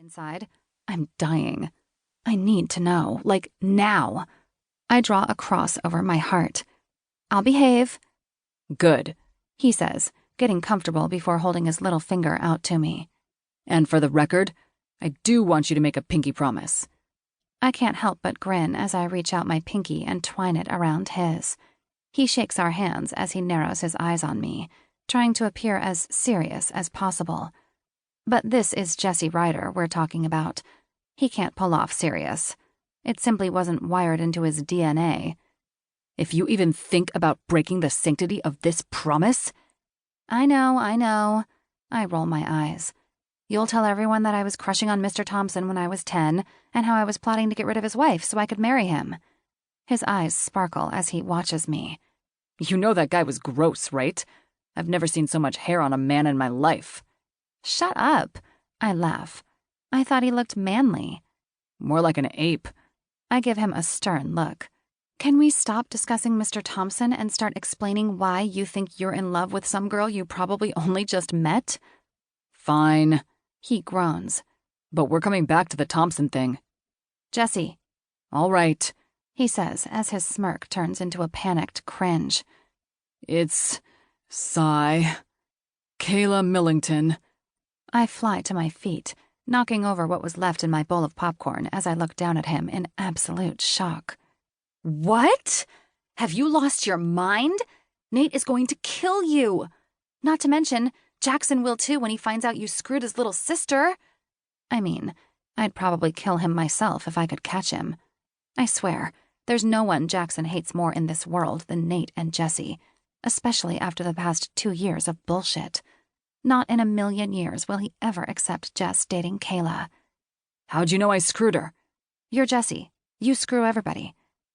inside. I'm dying. I need to know, like now. I draw a cross over my heart. I'll behave. Good, he says, getting comfortable before holding his little finger out to me. And for the record, I do want you to make a pinky promise. I can't help but grin as I reach out my pinky and twine it around his. He shakes our hands as he narrows his eyes on me, trying to appear as serious as possible. But this is Jesse Ryder we're talking about. He can't pull off serious. It simply wasn't wired into his DNA. If you even think about breaking the sanctity of this promise... I know. I roll my eyes. You'll tell everyone that I was crushing on Mr. Thompson when I was 10, and how I was plotting to get rid of his wife so I could marry him. His eyes sparkle as he watches me. You know that guy was gross, right? I've never seen so much hair on a man in my life. Shut up, I laugh. I thought he looked manly. More like an ape. I give him a stern look. Can we stop discussing Mr. Thompson and start explaining why you think you're in love with some girl you probably only just met? Fine. He groans. But we're coming back to the Thompson thing. Jesse. All right, he says as his smirk turns into a panicked cringe. It's... Kayla Millington. I fly to my feet, knocking over what was left in my bowl of popcorn as I look down at him in absolute shock. What? Have you lost your mind? Nate is going to kill you. Not to mention, Jackson will too when he finds out you screwed his little sister. I mean, I'd probably kill him myself if I could catch him. I swear, there's no one Jackson hates more in this world than Nate and Jesse, especially after the past 2 years of bullshit. Not in a million years will he ever accept Jess dating Kayla. How'd you know I screwed her? You're Jesse. You screw everybody.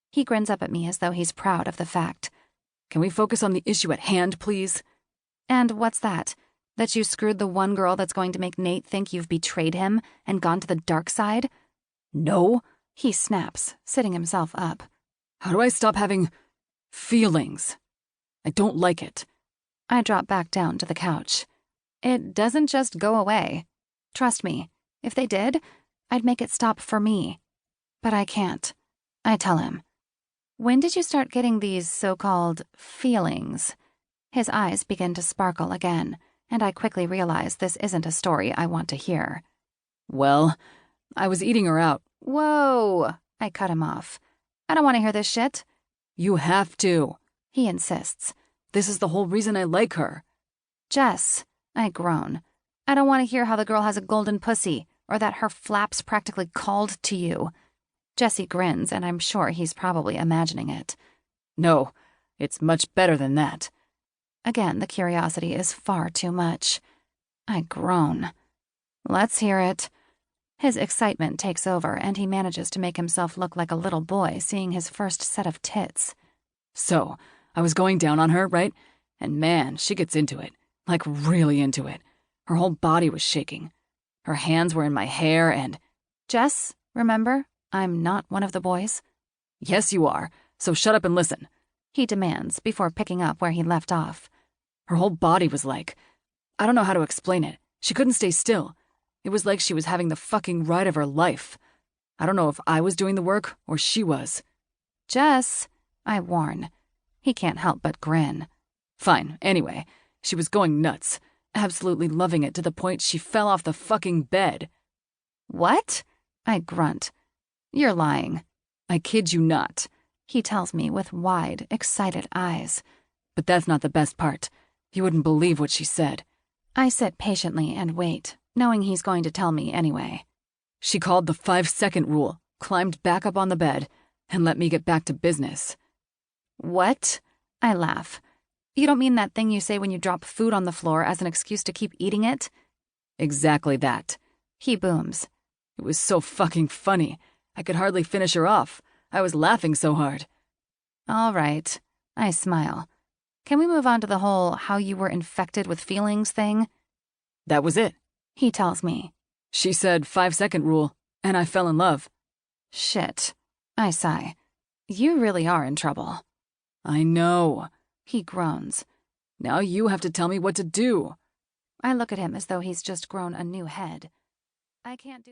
He grins up at me as though he's proud of the fact. Can we focus on the issue at hand, please? And what's that? That you screwed the one girl that's going to make Nate think you've betrayed him and gone to the dark side? No, he snaps, sitting himself up. How do I stop having feelings? I don't like it. I drop back down to the couch. It doesn't just go away. Trust me, if they did, I'd make it stop for me. But I can't. I tell him. When did you start getting these so-called feelings? His eyes begin to sparkle again, and I quickly realize this isn't a story I want to hear. Well, I was eating her out. Whoa! I cut him off. I don't want to hear this shit. You have to. He insists. This is the whole reason I like her. Jess, I groan. I don't want to hear how the girl has a golden pussy, or that her flaps practically called to you. Jesse grins, and I'm sure he's probably imagining it. No, it's much better than that. Again, the curiosity is far too much. I groan. Let's hear it. His excitement takes over, and he manages to make himself look like a little boy seeing his first set of tits. So, I was going down on her, right? And man, she gets into it. Like really into it. Her whole body was shaking. Her hands were in my hair and... Jess, remember? I'm not one of the boys. Yes, you are. So shut up and listen. He demands before picking up where he left off. Her whole body was like... I don't know how to explain it. She couldn't stay still. It was like she was having the fucking ride of her life. I don't know if I was doing the work or she was. Jess, I warn. He can't help but grin. Fine, anyway. She was going nuts. Absolutely loving it to the point she fell off the fucking bed. What? I grunt. You're lying. I kid you not. He tells me with wide, excited eyes. But that's not the best part. You wouldn't believe what she said. I sit patiently and wait, knowing he's going to tell me anyway. She called the 5-second rule, climbed back up on the bed, and let me get back to business. What? I laugh. You don't mean that thing you say when you drop food on the floor as an excuse to keep eating it? Exactly that. He booms. It was so fucking funny. I could hardly finish her off. I was laughing so hard. All right. I smile. Can we move on to the whole how you were infected with feelings thing? That was it. He tells me. She said 5-second rule, and I fell in love. Shit. I sigh. You really are in trouble. I know. He groans. Now you have to tell me what to do. I look at him as though he's just grown a new head. I can't do that.